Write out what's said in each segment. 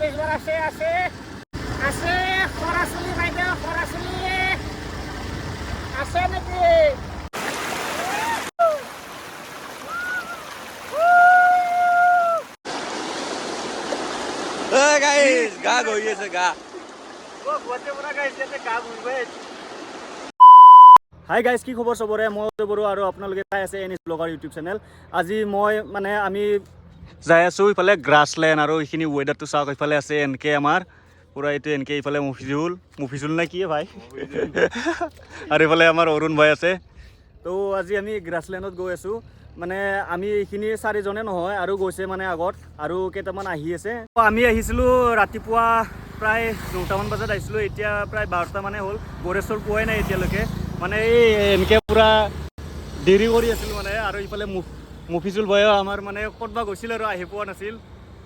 এইবাৰ আছে আছে আছে খৰাচুলি বাইদেউ খৰাচুলি আছে নেকি গাইস গা গৈ আছে গা হাই গাইজ কি খবৰ চবৰে মই বড়ো আৰু আপোনালোকে চাই আছে এনিছ ব্লগাৰ ইউটিউব চেনেল আজি মই মানে আমি যাই আছোঁ ইফালে গ্ৰাছলেণ্ড আৰু এইখিনি ৱেডাৰটো চাওক ইফালে আছে এনকে আমাৰ পুৰা এইটো এনকে ইফালে মুফিজুল নে কি ভাই আৰু ইফালে আমাৰ অৰুণ ভাই আছে তো আজি আমি গ্ৰাছলেণ্ডত গৈ আছোঁ মানে আমি এইখিনি চাৰিজনে নহয় আৰু গৈছে মানে আগত আৰু কেইটামান আহি আছে আমি আহিছিলোঁ ৰাতিপুৱা প্ৰায় 9টামান বজাত আহিছিলোঁ এতিয়া প্ৰায় 12টা মানে হ'ল গড়েশ্বৰ পোৱাই নাই এতিয়ালৈকে মানে এই এনেকৈ পূৰা দেৰি কৰি আছিল মানে আৰু ইফালে মুফিজুল ভাইও আমাৰ মানে ক'তবা গৈছিল আৰু আহি পোৱা নাছিল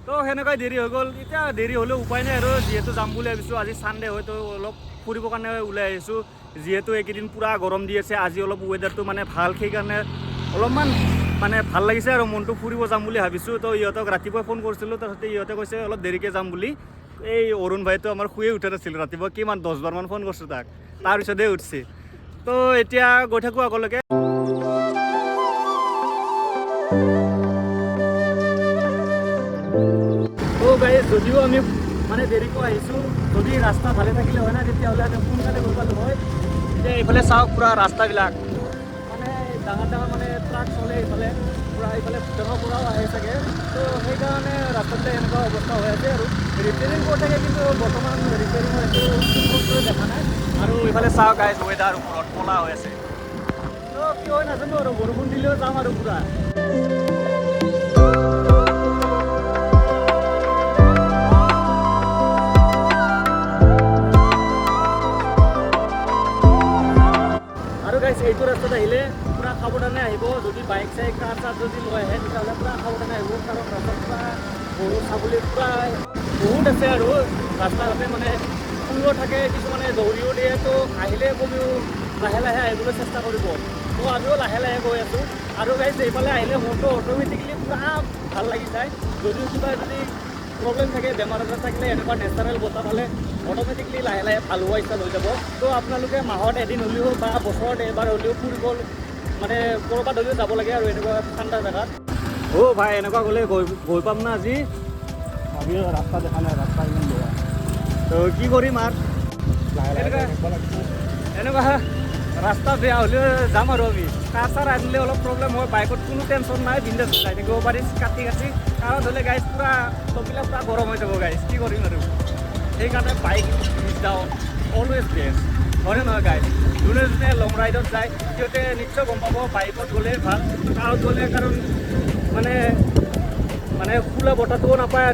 তো সেনেকৈ দেৰি হৈ গ'ল এতিয়া দেৰি হ'লেও উপায় নাই আৰু যিহেতু যাম বুলি ভাবিছোঁ আজি ছানডে হয়তো অলপ ফুৰিবৰ কাৰণে ওলাই আহিছোঁ যিহেতু এইকেইদিন পূৰা গৰম দি আছে আজি অলপ ৱেডাৰটো মানে ভাল সেইকাৰণে অলপমান মানে ভাল লাগিছে আৰু মনটো ফুৰিব যাম বুলি ভাবিছোঁ তো ইহঁতক ৰাতিপুৱা ফোন কৰিছিলোঁ তাৰপিছতে ইহঁতে কৈছে অলপ দেৰিকৈ যাম বুলি এই অৰুণ ভাইটো আমাৰ শুয়ে উঠা নাছিল ৰাতিপুৱা কিমান 10বাৰমান ফোন কৰিছোঁ তাক তাৰপিছতহে উঠছে তো এতিয়া গৈ থাকোঁ আগলৈকে তো গাইজ যদিও আমি মানে দেৰিকৈ আহিছোঁ যদি ৰাস্তা ভালে থাকিলে হয় না তেতিয়াহ'লে সোনকালে গৈ পালোঁ হয় এতিয়া এইফালে চাওক পূৰা ৰাস্তাবিলাক মানে ডাঙৰ ডাঙৰ মানে ট্ৰাক চলে এইফালে পূৰা এইফালে ভূটানৰ পৰাও আহে চাগে তো সেইকাৰণে ৰাস্তাতে এনেকুৱা অৱস্থা হৈ আছে আৰু ৰিপেয়াৰিং কৰি থাকে কিন্তু বৰ্তমান ৰিপেয়াৰিঙৰ একো দেখা নাই আৰু এইফালে চাওক গাইজ ৱেডাৰ ওপৰত ক'লা হৈ আছে তো কি হয় নাজানো আৰু বৰষুণ দিলেও যাম আৰু পূৰা আৰু গাইজ এইটো ৰাস্তাত আহিলে পূৰা সাৱধানে আহিব যদি বাইক চাইক কাৰ চাৰ যদি লৈ আহে তেতিয়াহ'লে পূৰা সাৱধানে আহিব কাৰণ ৰাস্তাত পূৰা গৰু ছাগলী পূৰা বহুত আছে আৰু ৰাস্তা ঘাটে মানে শুনিও থাকে কিছুমানে দৌৰিও দিয়ে তো আহিলে কমিও লাহে লাহে আহিবলৈ চেষ্টা কৰিব তো আমিও লাহে লাহে গৈ আছোঁ আৰু গাইজ এইফালে আহিলে মোৰতো অট'মেটিকেলি পূৰা ভাল লাগি যায় যদিও কিবা যদি প্ৰব্লেম থাকে বেমাৰ আজাৰ থাকিলে এনেকুৱা নেচাৰেল বতাহ পালে অট'মেটিকলি লাহে লাহে ভাল হোৱা ইচ্ছা লৈ যাব তো আপোনালোকে মাহত এদিন হ'লেও বা বছৰত এবাৰ হ'লেও ফুৰিব মানে ক'ৰবাত হ'লেও যাব লাগে আৰু এনেকুৱা ঠাণ্ডা জেগাত অ' ভাই এনেকুৱা গ'লে গৈ পাম না আজি ভাবি ৰাস্তা দেখা নাই ৰাস্তা ইমান বেয়া তো কি কৰিম আৰু এনেকুৱা ৰাস্তা বেয়া হ'লেও যাম আৰু আমি কাৰ চাৰ আনিলে অলপ প্ৰব্লেম হয় বাইকত কোনো টেনশ্যন নাই বিন্দাছ যাই থাকিব পাৰি কাটি কাৰণ হ'লে গাইজ পূৰা চববিলাক পূৰা গৰম হৈ যাব গাইজ কি কৰিম আৰু সেইকাৰণে বাইক যাওঁ অলৱেজ বেষ্ট হয়নে নহয় গাইজ যোনে যোনে লং ৰাইডত যায় সিহঁতে নিশ্চয় গম পাব বাইকত গ'লে ভাল কাৰত গ'লে কাৰণ মানে খোলা বতাহটোও নাপায়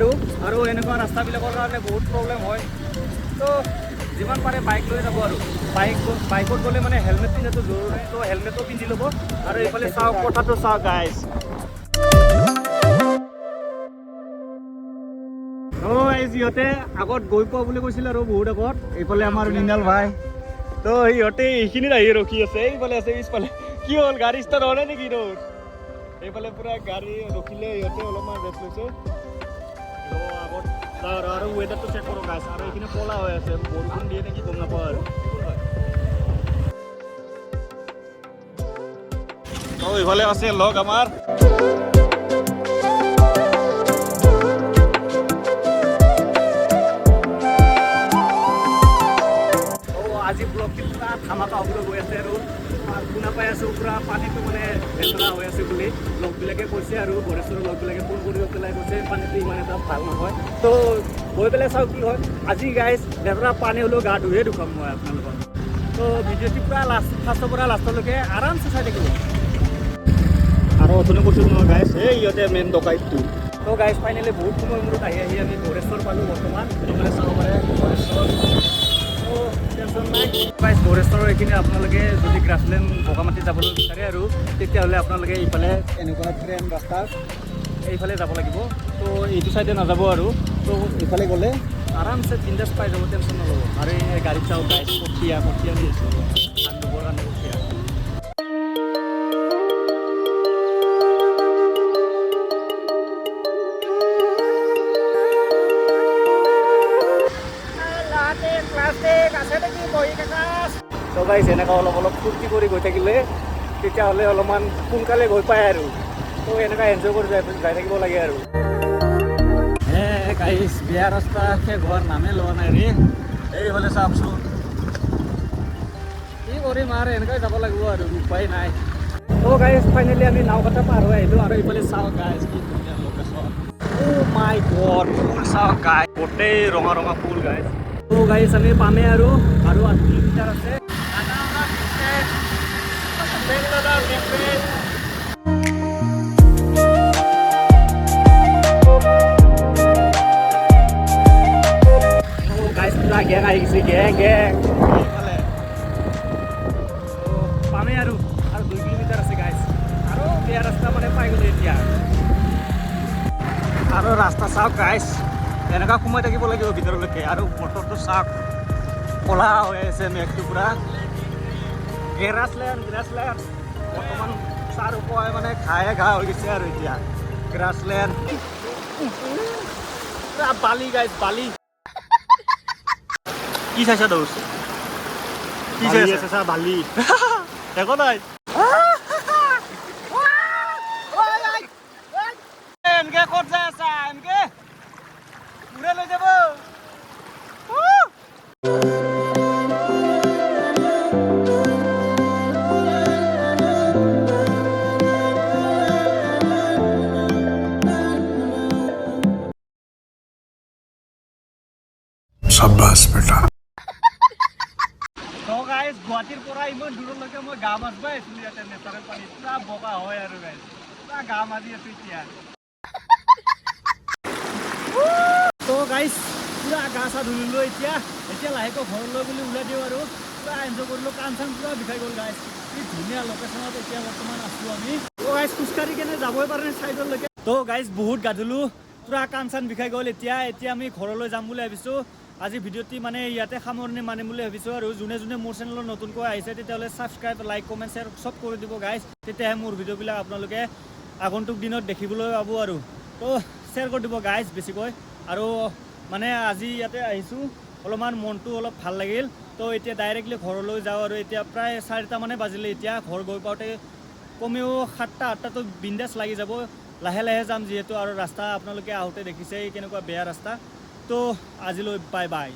আৰু এনেকুৱা ৰাস্তাবিলাকৰ কাৰণে বহুত প্ৰব্লেম হয় তো যিমান পাৰে বাইক লৈ যাব আৰু বাইকত গ'লে মানে হেলমেট পিন্ধাটো জৰুৰী তো হেলমেটো পিন্ধি ল'ব আৰু এইফালে চাওক কথাটো চাওক গাইজ সিহঁতে আগত গৈ পোৱা বুলি কৈছিল আৰু বহুত আগত এইফালে আমাৰ মৃণাল ভাই তো সিহঁতে এইখিনিত আহি ৰখি আছে এইফালে আছে পিছফালে কি হ'ল গাড়ী ষ্টাৰ্ট হোৱা নাই নেকি তোৰ এইফালে পূৰা গাড়ী ৰখিলে সিহঁতে অলপমান ৰেষ্ট লৈছে আগত আৰু ৱেডাৰটো চেক কৰক গাইছ আৰু এইখিনি ক'লা হৈ আছে বৰষুণ দিয়ে নেকি গম নাপাওঁ আৰু ইফালে আছে লগ আমাৰ আজি ব্লগটো পূৰা ধামাকা হ'বলৈ গৈ আছে আৰু শুনা পাই আছোঁ পূৰা পানীটো মানে লেতেৰা হৈ আছে বুলি লগবিলাকে কৈছে আৰু গড়েশ্বৰৰ লগবিলাকে ফোন কৰি পেলাই কৈছে পানীটো ইমান এটা ভাল নহয় তো গৈ পেলাই চাওঁ কি হয় আজি গাইজ লেতেৰা পানী হ'লেও গা ধুয়ে দেখুৱাম মই আপোনালোকক তো ভিডিঅ'টো পূৰা ফাৰ্ষ্টৰ পৰা লাষ্টলৈকে আৰামছে চাই থাকিব আৰু অথনি কৈছোঁ নহয় গাইজ এই ইহঁতে মেইন ডকাইতটো তো গাইজ ফাইনেলি বহুত সময় মূৰত আহি আমি গড়েশ্বৰ পালোঁ বৰ্তমান মানে চাব পাৰে গড়েশ্বৰ গড়েশ্বৰৰ এইখিনি আপোনালোকে যদি গ্ৰাছলেণ্ড বগামাটি যাবলৈ বিচাৰে আৰু তেতিয়াহ'লে আপোনালোকে এইফালে এনেকুৱা ট্ৰেইন ৰাস্তা এইফালে যাব লাগিব তো এইটো চাইডে নাযাব আৰু তো এইফালে গ'লে আৰামছে বিন্দাছ পাই যাব টেনশ্যন নল'ব আৰু এই গাড়ীত চাওক গাইজ কঠীয়া দি আছোঁ ধান ৰুবৰ কাৰণে কঠীয়া গাইছ এনেকুৱা অলপ অলপ ফূৰ্তি কৰি গৈ থাকিলে তেতিয়াহ'লে অলপমান সোনকালে গৈ পায় আৰু তো এনেকুৱা এনজয় কৰি যাই থাকিব লাগে আৰু গাইছ বিয়া ৰাস্তা শেষ হোৱাৰ নামে লোৱা নাই ৰে এইফালে চাওকচোন কি কৰিম আৰু এনেকৈ যাব লাগিব আৰু উপায় নাই তো গাইছ ফাইনেলি আমি নাওঘাটা পাৰ হৈ আহিলোঁ আৰু এইফালে চাওক গাইছ কি ধুনীয়া লোকেশ্যন অ' মাই গড ফুল চাওক গাইছ গোটেই ৰঙা ৰঙা ফুল গাইছ তো গাইছ আমি পামে আৰু 8 কিলোমিটাৰ আছে গাইছ পুৰা গেং আহি গৈছে গেং পামে আৰু 2 কিলোমিটাৰ আছে গাইছ আৰু বেয়া ৰাস্তা মানে পাই গ'লো এতিয়া আৰু ৰাস্তা চাওক গাইছ এনেকুৱা সোমাই থাকিব লাগিব ভিতৰলৈকে আৰু বতৰটো চাওক ক'লা হৈ আছে মেঘটো পুৰা গ্ৰাছলেণ্ড বৰ্তমান চাৰ উপায় মানে ঘাঁহে ঘাঁহ হৈ গৈছে আৰু এতিয়া গ্ৰাছলেণ্ড বালি গাইছ বালি কি চাইছা দৌৰ কি চাইছা বালি একো নাই এনকে ক'ত যাই আছা এনকে উৰে লৈ যাব शाबाश बेटा তো গাইছ গুৱাহাটীৰ পৰা ইমান দূৰলৈকে মই গা মাছবাই আছিলোঁ ইয়াতে নেচাৰেল পানী পুৰা বগা হয় আৰু গাইছ পুৰা গা মাজি আছোঁ এতিয়া তো গাইছ পুৰা গা চা ধুলিলোঁ এতিয়া লাহেকৈ ঘৰলৈ বুলি ওলাই দিওঁ আৰু পুৰা এনজয় কৰিলোঁ কাণ চান পুৰা বিষাই গ'ল গাইছ কি ধুনীয়া লোকেশ্যনত এতিয়া বৰ্তমান আছোঁ আমি তো গাইছ খোজকাঢ়ি কেনে যাবই পৰা নাই চাইডলৈকে তো গাইছ বহুত গা ধুলোঁ পুৰা কাণ চান বিষাই গ'ল এতিয়া আমি ঘৰলৈ যাম বুলি ভাবিছোঁ আজি ভিডিঅ'টি মানে ইয়াতে সামৰণি মানিম বুলি ভাবিছোঁ আৰু যোনে মোৰ চেনেলত নতুনকৈ আহিছে তেতিয়াহ'লে ছাবস্ক্ৰাইব লাইক কমেণ্ট শ্বেয়াৰ চব কৰি দিব গাইছ তেতিয়াহে মোৰ ভিডিঅ'বিলাক আপোনালোকে আগন্তুক দিনত দেখিবলৈ পাব আৰু তো শ্বেয়াৰ কৰি দিব গাইছ বেছিকৈ আৰু মানে আজি ইয়াতে আহিছোঁ অলপমান মনটো অলপ ভাল লাগিল তো এতিয়া ডাইৰেক্টলি ঘৰলৈ যাওঁ আৰু এতিয়া প্ৰায় 4টা মানে বাজিলে এতিয়া ঘৰ গৈ পাওঁতে কমেও 7টা 8টাতো বিন্দাছ লাগি যাব লাহে লাহে যাম যিহেতু আৰু ৰাস্তা আপোনালোকে আহোঁতে দেখিছেই কেনেকুৱা বেয়া ৰাস্তা তো আজিলৈ বাই বাই